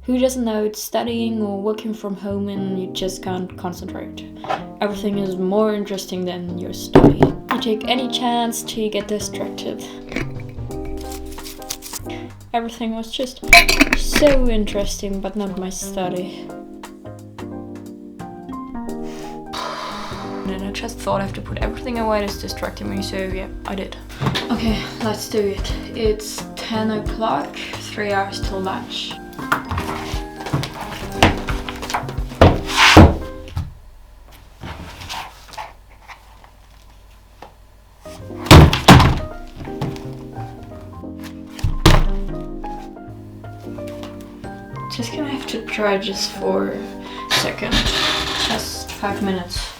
Who doesn't know it's studying or working from home and you just can't concentrate? Everything is more interesting than your study. You take any chance to get distracted. Everything was just so interesting, but not my study. And then I just thought I have to put everything away that's distracting me, so yeah, I did. Okay, let's do it. It's 10 o'clock, 3 hours till lunch. Just gonna have to try just for a second, just 5 minutes.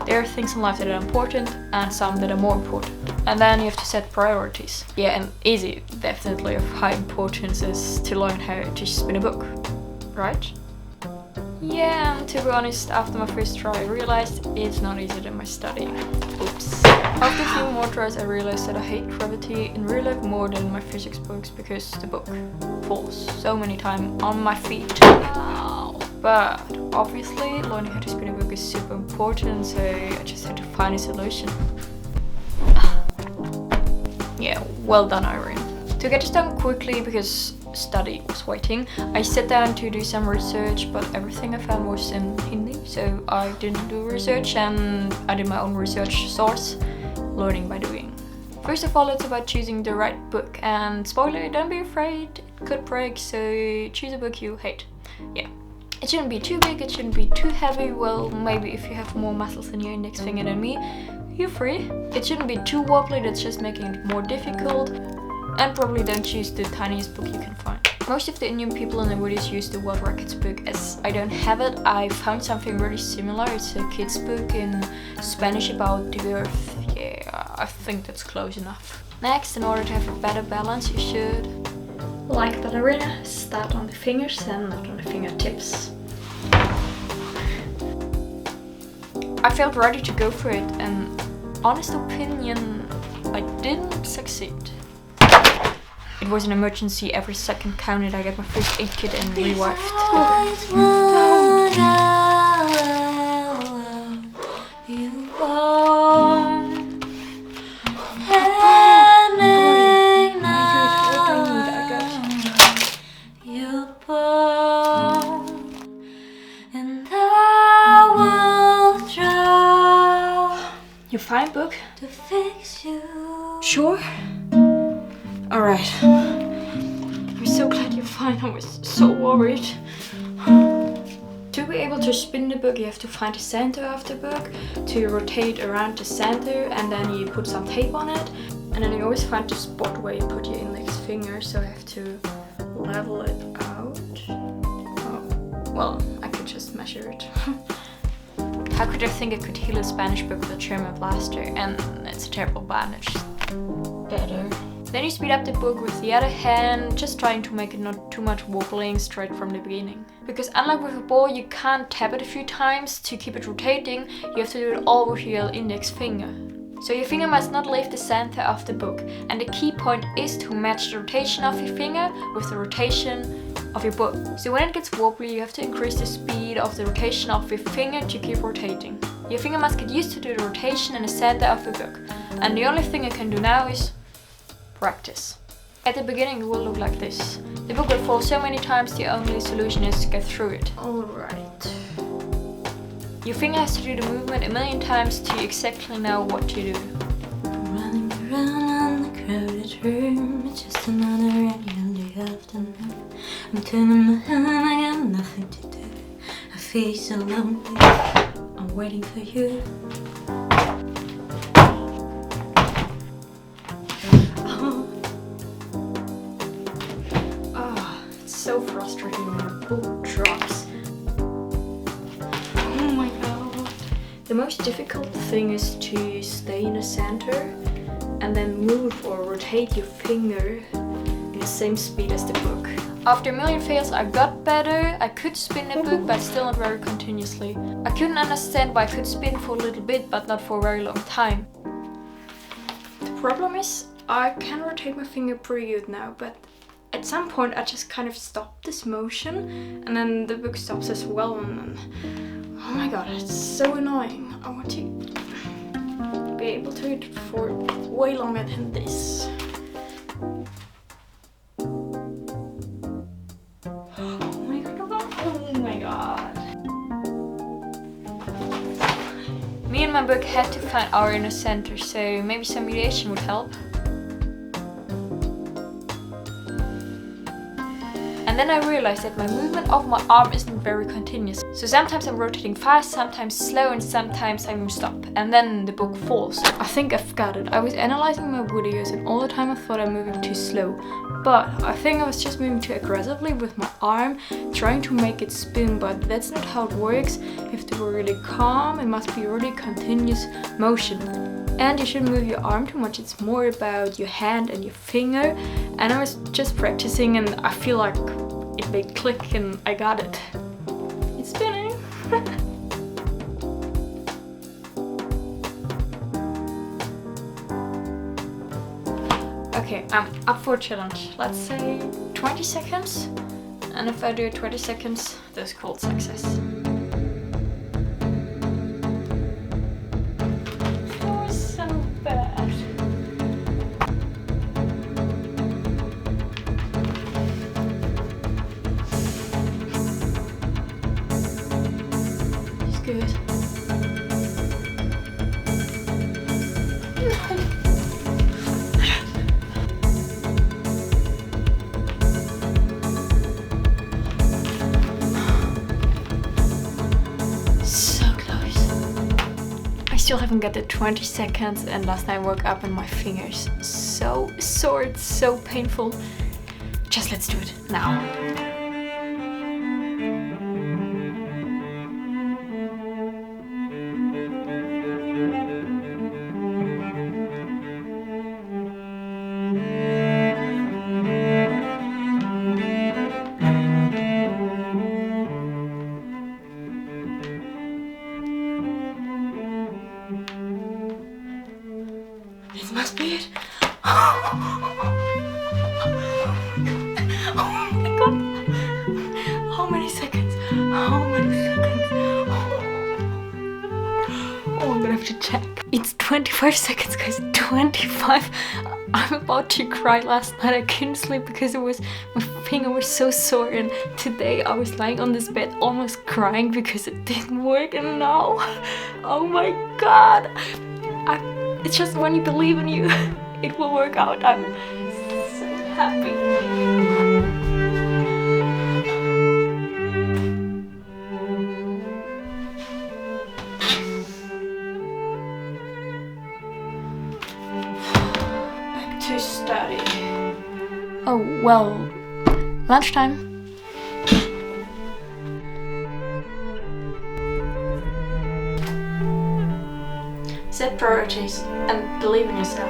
There are things in life that are important and some that are more important. And then you have to set priorities. Yeah, and easy, definitely of high importance is to learn how to spin a book, right? Yeah, and to be honest, after my first try I realized it's not easier than my studying. Oops. After a few more tries I realized that I hate gravity in real life more than my physics books because the book falls so many times on my feet. Ow. But obviously learning how to spin a book is super important, so I just had to find a solution. Yeah, well done Irene. To get this done quickly because study was waiting, I sat down to do some research, but everything I found was in Hindi, so I didn't do research and I did my own research source, learning by doing. First of all, it's about choosing the right book, and spoiler, don't be afraid, it could break, so choose a book you hate. Yeah. It shouldn't be too big, it shouldn't be too heavy, well, maybe if you have more muscles in your index finger than me, you're free. It shouldn't be too wobbly, that's just making it more difficult. And probably don't choose the tiniest book you can find. Most of the Indian people in the videos use the World Records book. As I don't have it, I found something really similar. It's a kid's book in Spanish about the earth. Yeah, I think that's close enough. Next, in order to have a better balance, you should, like ballerina, start on the fingers and not on the fingertips. I felt ready to go for it, and honest opinion, I didn't succeed. It was an emergency, every second counted. I got my first aid kit and revived. You fine, book? To fix you. Sure? Alright. I'm so glad you're fine. I was so worried. To be able to spin the book, you have to find the center of the book, to rotate around the center, and then you put some tape on it. And then you always find the spot where you put your index finger, so I have to level it out. Oh, well, I could just measure it. How could I think I could heal a Spanish book with a German blaster? And it's a terrible bandage. Better. Then you speed up the book with the other hand, just trying to make it not too much wobbling straight from the beginning. Because unlike with a ball, you can't tap it a few times to keep it rotating, you have to do it all with your index finger. So your finger must not leave the center of the book, and the key point is to match the rotation of your finger with the rotation of your book. So when it gets wobbly, you have to increase the speed of the rotation of your finger to keep rotating. Your finger must get used to the rotation in the center of the book, and the only thing you can do now is practice. At the beginning it will look like this. The book will fall so many times, the only solution is to get through it. Alright. Your finger has to do the movement a million times to exactly know what to do. Running around the crowded room, it's just another rainy afternoon. I'm turning my head, I got nothing to do. I feel so lonely, I'm waiting for you. So frustrating when a book drops. Oh my god. The most difficult thing is to stay in the center and then move or rotate your finger in the same speed as the book. After a million fails I got better. I could spin the book but still not very continuously. I couldn't understand why I could spin for a little bit but not for a very long time. The problem is I can rotate my finger pretty good now, but at some point I just kind of stopped this motion, and then the book stops as well, and then, oh my god, it's so annoying. I want to be able to read for way longer than this. Oh my god. Me and my book had to find our inner center, so maybe some meditation would help. And then I realized that my movement of my arm isn't very continuous. So sometimes I'm rotating fast, sometimes slow, and sometimes I stop. And then the book falls. I think I've got it. I was analyzing my videos and all the time I thought I'm moving too slow. But I think I was just moving too aggressively with my arm, trying to make it spin, but that's not how it works. You have to be really calm, it must be really continuous motion. And you shouldn't move your arm too much, it's more about your hand and your finger. And I was just practicing and I feel like it made click and I got it. It's spinning! Okay, I'm up for a challenge. Let's say 20 seconds. And if I do it 20 seconds, that's called success. Oh, so bad. It's good. Still haven't got the 20 seconds, and last night I woke up and my fingers so sore, it's so painful. Just let's do it now. This must be it. Oh my god. How many seconds? How many seconds? Oh, I'm gonna have to check. It's 25 seconds, guys. 25. I'm about to cry. Last night I couldn't sleep because my finger was so sore, and today I was lying on this bed almost crying because it didn't work, and now, oh my god. It's just when you believe in you, it will work out. I'm so happy. Back to study. Oh, well, lunchtime. Set priorities and believe in yourself.